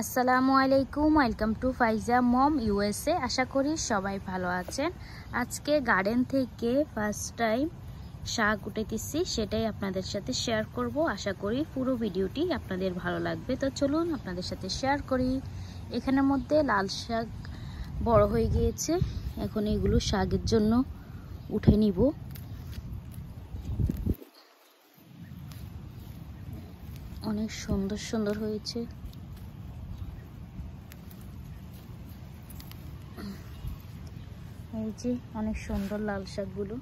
আসসালামু আলাইকুম, welcome to Faiza mom USA. আশা করি সবাই ভালো আছেন। আজকে গার্ডেন থেকে ফার্স্ট টাইম শাক উঠাইতেছি, সেটাই আপনাদের সাথে শেয়ার করব। আশা করি পুরো ভিডিওটি আপনাদের ভালো লাগবে। তো চলুন আপনাদের সাথে শেয়ার করি। এখানের মধ্যে লাল শাক বড় হয়ে গিয়েছে, এখন এগুলো শাকের জন্য উঠে নিব। অনেক সুন্দর সুন্দর হয়েছে। এই যে অনেক সুন্দর লাল শাকগুলো।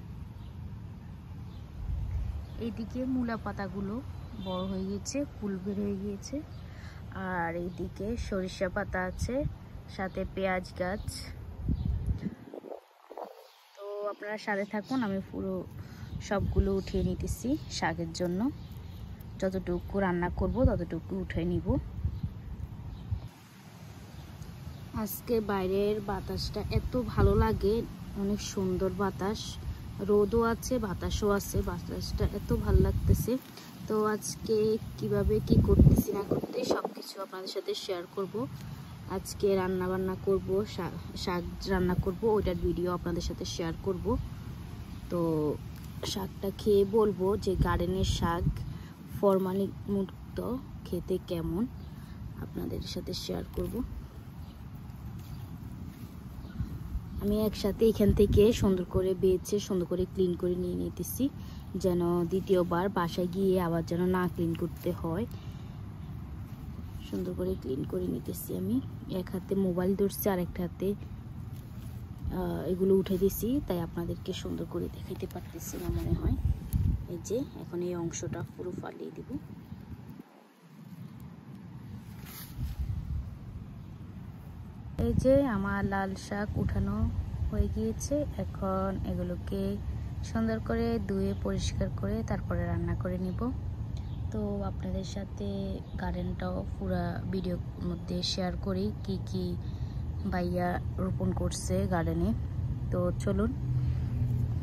এইদিকে মূলা পাতাগুলো বড় হয়ে গিয়েছে, ফুল বের হয়ে গিয়েছে। আর এইদিকে সরিষা পাতা আছে, সাথে পেঁয়াজ গাছ। তো আপনারা সাথে থাকুন, আমি পুরো সবগুলো উঠিয়ে নিতেছি শাকের জন্য। যতটুকু রান্না করব ততটুকু উঠিয়ে নিব। আজকে বাইরের বাতাসটা এত ভালো লাগে, অনেক সুন্দর বাতাস, রোদও আছে বাতাসও আছে, বাতাসটা এত ভালো লাগতেছে। তো আজকে কিভাবে কি করতেছি না করতে সবকিছু আপনাদের সাথে শেয়ার করব। আজকে রান্না বান্না করব, শাক রান্না করব, ওইটার ভিডিও আপনাদের সাথে শেয়ার করব। তো শাকটা খেয়ে বলবো যে গার্ডেনের শাক ফরমালিন মুক্ত খেতে কেমন, আপনাদের সাথে শেয়ার করব। আমি একসাথে এখান থেকে সুন্দর করে বেছে সুন্দর করে ক্লিন করে নিয়ে নিতেছি, যেন দ্বিতীয়বার বাসায় গিয়ে আবার যেন না ক্লিন করতে হয়। সুন্দর করে ক্লিন করে নিতেছি। আমি এক হাতে মোবাইল ধরছি, আর একটা হাতে এগুলো উঠে দিছি, তাই আপনাদেরকে সুন্দর করে দেখাইতে পারতেছি না মনে হয়। এই যে এখন এই অংশটা পুরো ফালিয়ে দিব। এই যে আমার লাল শাক উঠানো হয়ে গিয়েছে। এখন এগুলোকে সুন্দর করে ধুয়ে পরিষ্কার করে তারপরে রান্না করে নিব। তো আপনাদের সাথে গার্ডেনটাও পুরো ভিডিওর মধ্যে শেয়ার করি, কি কি ভাইয়া রোপণ করছে গার্ডেনে। তো চলুন।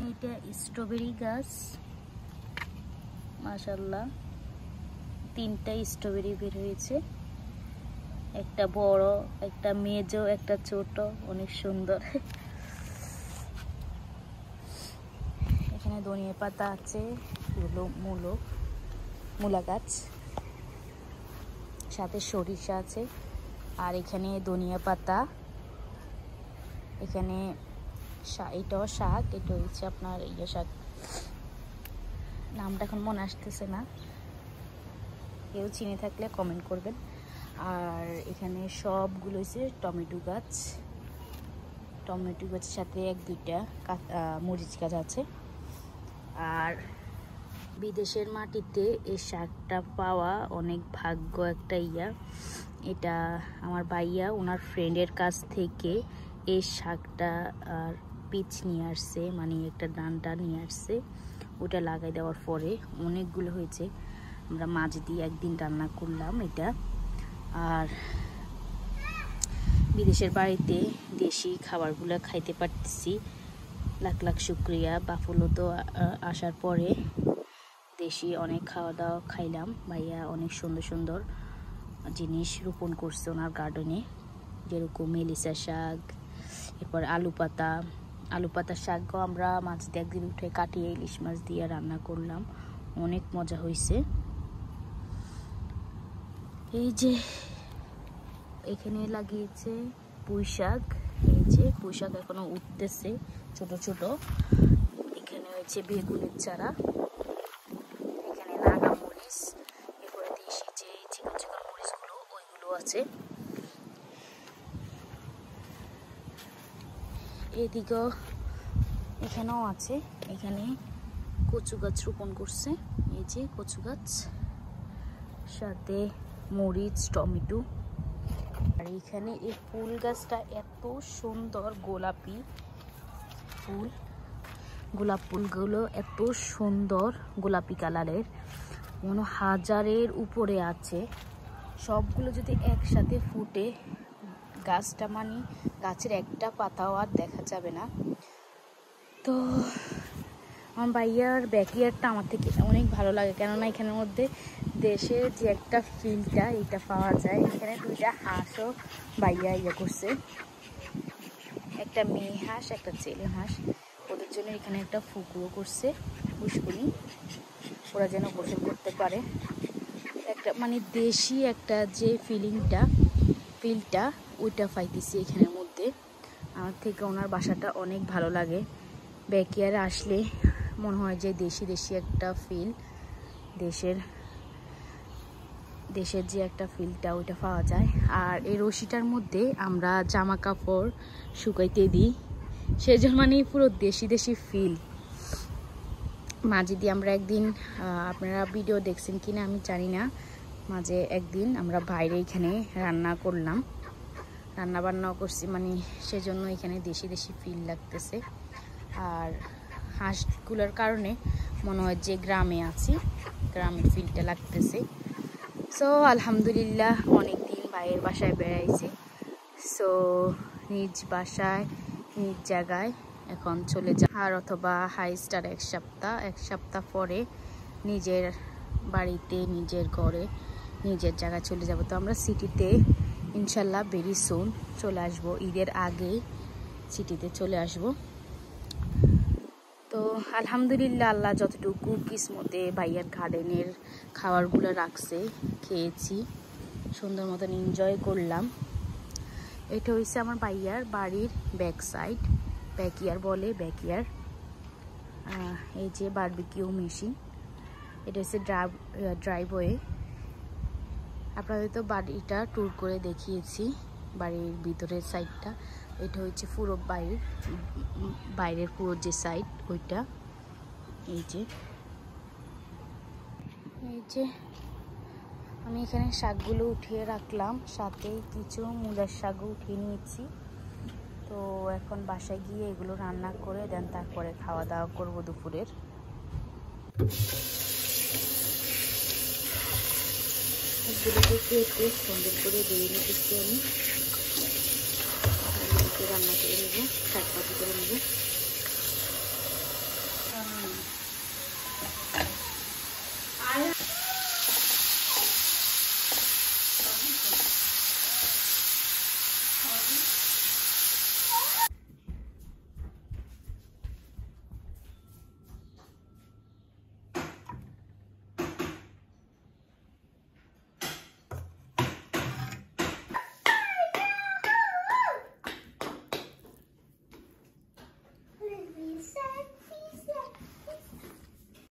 এটা স্ট্রবেরি গাছ, মাশাআল্লাহ 3টা স্ট্রবেরি বের হয়েছে, একটা বড়, একটা মেজো, একটা ছোট, অনেক সুন্দর। এখানে ধনিয়া পাতা আছে, এগুলো মূলা গাছ, সাথে সরিষা আছে। আর এখানে ধনিয়া পাতা, এখানে এটাও শাক, এটা হচ্ছে আপনার ইয়ে শাক, নামটা এখন মনে আসতেছে না, কেউ চিনে থাকলে কমেন্ট করবেন। আর এখানে সবগুলো হচ্ছে টমেটো গাছ, টমেটো গাছের সাথে 1-2টা মরিচ গাছ আছে। আর বিদেশের মাটিতে এই শাকটা পাওয়া অনেক ভাগ্য একটা ইয়া। এটা আমার ভাইয়া ওনার ফ্রেন্ডের কাছ থেকে এই শাকটা আর পিচ নিয়ে আসছে, মানে একটা ডানটা নিয়ে আসছে। ওটা লাগাই দেওয়ার পরে অনেকগুলো হয়েছে। আমরা মাছ দিয়ে একদিন রান্না করলাম এটা। আর বিদেশের বাড়িতে দেশি খাবারগুলো খাইতে পারতেছি, লাখ লাখ শুক্রিয়া। বাফলো তো আসার পরে দেশি অনেক খাওয়া দাওয়া খাইলাম। ভাইয়া অনেক সুন্দর সুন্দর জিনিস রোপণ করছে ওনার গার্ডেনে, যেরকম মেলিসা শাক, এরপর আলু পাতা শাকও আমরা মাছ দিয়ে একদিন উঠে কাটিয়ে ইলিশ মাছ দিয়ে রান্না করলাম, অনেক মজা হয়েছে। এই যে এখানে লাগিয়েছে পুঁই শাক, এই যে পুঁই শাক এখনো উঠতেছে ছোট ছোট। এখানে হয়েছে বেগুনের চারা, এখানে নাগা মরিচ, এরপরে দেশি যে চিকন চিকন মরিচগুলো ওইগুলো আছে। এদিকেও এখানেও আছে, এখানে কচু গাছ রোপণ করছে, এই যে কচু গাছ, সাথে মরিচ, টমেটো। আর এখানে এই ফুল গাছটা এত সুন্দর, গোলাপি ফুল, গোলাপ ফুলগুলো এত সুন্দর গোলাপি কালারের, মনে 1000-এর উপরে আছে। সবগুলো যদি একসাথে ফুটে গাছটা, মানে গাছের একটা পাতাও আর দেখা যাবে না। তো আমার ভাইয়ার ব্যাকইয়ার্ডটা আমার থেকে অনেক ভালো লাগে, কেননা এখানের মধ্যে দেশের যে একটা ফিলটা এটা পাওয়া যায়। এখানে 2টা হাঁসও ভাইয়া ইয়ে করছে, একটা মেয়ে হাঁস একটা ছেলে হাঁস। ওদের জন্য এখানে একটা পুকুরও করছে, পুষ্করী, ওরা যেন গোসল করতে পারে। একটা মানে দেশি একটা যে ফিলটা ওইটা পাইতেছি এখানের মধ্যে। আমার থেকে ওনার বাসাটা অনেক ভালো লাগে। ব্যাকইয়ার্ডে আসলে মনে হয় যে দেশি একটা ফিল, দেশের যে একটা ফিলটা ওইটা পাওয়া যায়। আর এই রশিটার মধ্যে আমরা জামা কাপড় শুকাইতে দিই, সেজন্য মানে পুরো দেশি ফিল। মাঝে দিয়ে আমরা একদিন, আপনারা ভিডিও দেখছেন কিনা আমি জানি না, মাঝে একদিন আমরা বাইরে এখানে রান্না বান্নাও করছি, মানে সেজন্য এখানে দেশি ফিল লাগতেছে। আর হাঁসগুলোর কারণে মনে হয় যে গ্রামে আছি, গ্রামের ফিলটা লাগতেছে। সো আলহামদুলিল্লাহ অনেকদিন ভাইয়ের বাসায় বেড়াইছি। সো নিজ বাসায় নিজ জায়গায় এখন চলে যা, আর অথবা হাইস্ট আর এক সপ্তাহ পরে নিজের বাড়িতে, নিজের ঘরে, নিজের জায়গায় চলে যাব। তো আমরা সিটিতে ইনশাল্লাহ ভেরি সুন চলে আসব, ঈদের আগে সিটিতে চলে আসব। তো আলহামদুলিল্লাহ আল্লাহ যতটুকু কিসমতে ভাইয়ার গার্ডেনের খাবারগুলো রাখছে, খেয়েছি, সুন্দর মতন এনজয় করলাম। এটা হচ্ছে আমার ভাইয়ার বাড়ির ব্যাকইয়ার্ড বলে, ব্যাকইয়ার্ড। এই যে বারবিকিউ মেশিন, এটা হচ্ছে ড্রাইভওয়ে। আপনাদের তো বাড়িটা ট্যুর করে দেখিয়েছি, বাড়ির ভিতরের সাইডটা। এটা হচ্ছে পুরো বাইরের পুরো যে সাইড ওইটা। এই যে আমি এখানে শাকগুলো উঠিয়ে রাখলাম, সাথে কিছু মূলার শাকও উঠিয়ে নিয়েছি। তো এখন বাসায় গিয়ে এগুলো রান্না করে দেন, তারপরে খাওয়া দাওয়া করবো দুপুরের। এগুলোকে কেটে সুন্দর করে ধুয়ে নিতেছি, আমি রান্না করে নেবো, শাক পাতি করে নেবো।